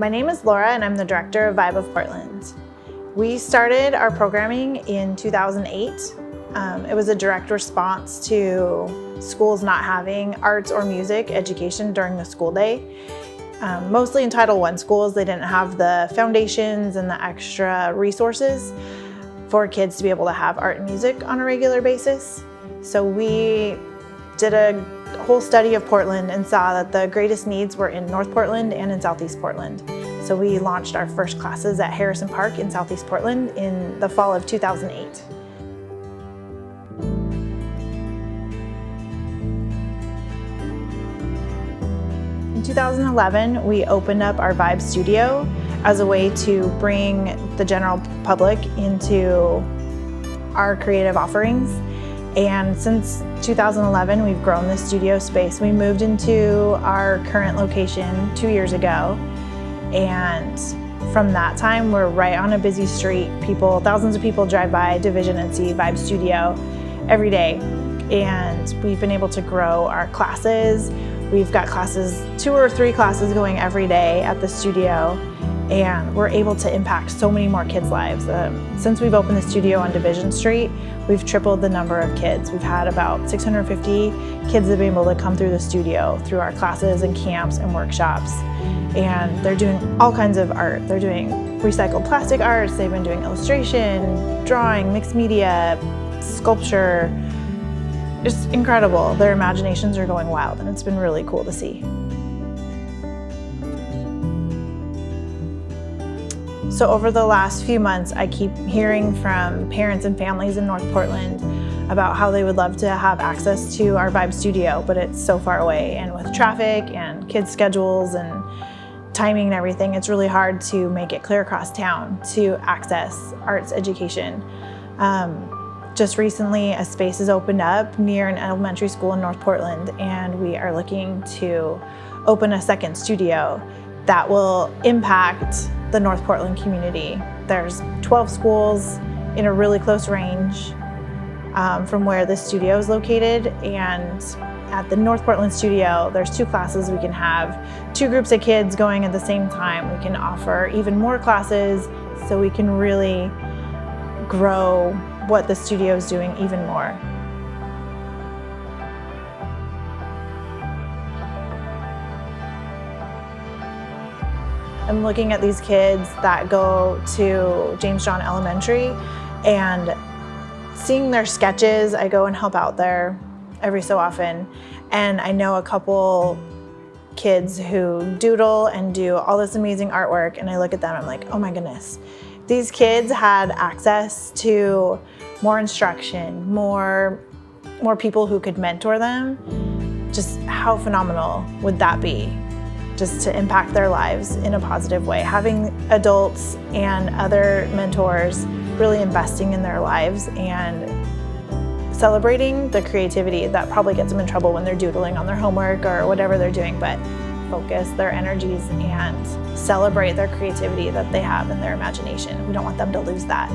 My name is Laura and I'm the director of Vibe of Portland. We started our programming in 2008. It was a direct response to schools not having arts or music education during the school day. Mostly in Title I schools, they didn't have the foundations and the extra resources for kids to be able to have art and music on a regular basis. So we did a whole study of Portland and saw that the greatest needs were in North Portland and in Southeast Portland. So we launched our first classes at Harrison Park in Southeast Portland in the fall of 2008. In 2011, we opened up our Vibe Studio as a way to bring the general public into our creative offerings. And since 2011, we've grown the studio space. We moved into our current location 2 years ago. And from that time, we're right on a busy street. Thousands of people drive by Division and see Vibe Studio every day. And we've been able to grow our classes. We've got 2 or 3 classes going every day at the studio, and we're able to impact so many more kids' lives. Since we've opened the studio on Division Street, we've tripled the number of kids. We've had about 650 kids that have been able to come through the studio through our classes and camps and workshops. And they're doing all kinds of art. They're doing recycled plastic arts, they've been doing illustration, drawing, mixed media, sculpture. It's incredible. Their imaginations are going wild, and it's been really cool to see. So over the last few months, I keep hearing from parents and families in North Portland about how they would love to have access to our Vibe Studio, but it's so far away. And with traffic and kids' schedules and timing and everything, it's really hard to make it clear across town to access arts education. Just recently, a space has opened up near an elementary school in North Portland, and we are looking to open a second studio that will impact the North Portland community. There's 12 schools in a really close range from where the studio is located, and at the North Portland studio, there's 2 classes. We can have 2 groups of kids going at the same time. We can offer even more classes, so we can really grow what the studio is doing even more. I'm looking at these kids that go to James John Elementary and seeing their sketches. I go and help out there every so often, and I know a couple kids who doodle and do all this amazing artwork, and I look at them, I'm like, oh my goodness. These kids had access to more instruction, more people who could mentor them. Just how phenomenal would that be? Just to impact their lives in a positive way. Having adults and other mentors really investing in their lives and celebrating the creativity that probably gets them in trouble when they're doodling on their homework or whatever they're doing, but focus their energies and celebrate their creativity that they have in their imagination. We don't want them to lose that.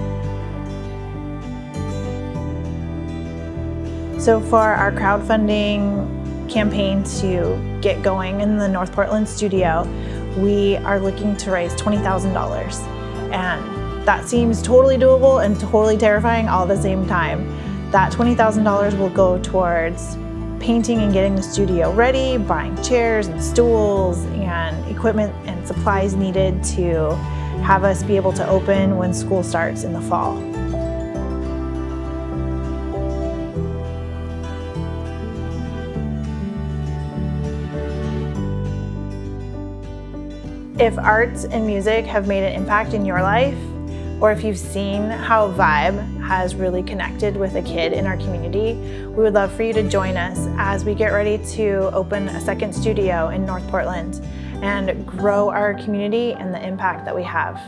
So for our crowdfunding campaign to get going in the North Portland studio, we are looking to raise $20,000. And that seems totally doable and totally terrifying all at the same time. That $20,000 will go towards painting and getting the studio ready, buying chairs and stools and equipment and supplies needed to have us be able to open when school starts in the fall. If arts and music have made an impact in your life, or if you've seen how Vibe has really connected with a kid in our community, we would love for you to join us as we get ready to open a second studio in North Portland and grow our community and the impact that we have.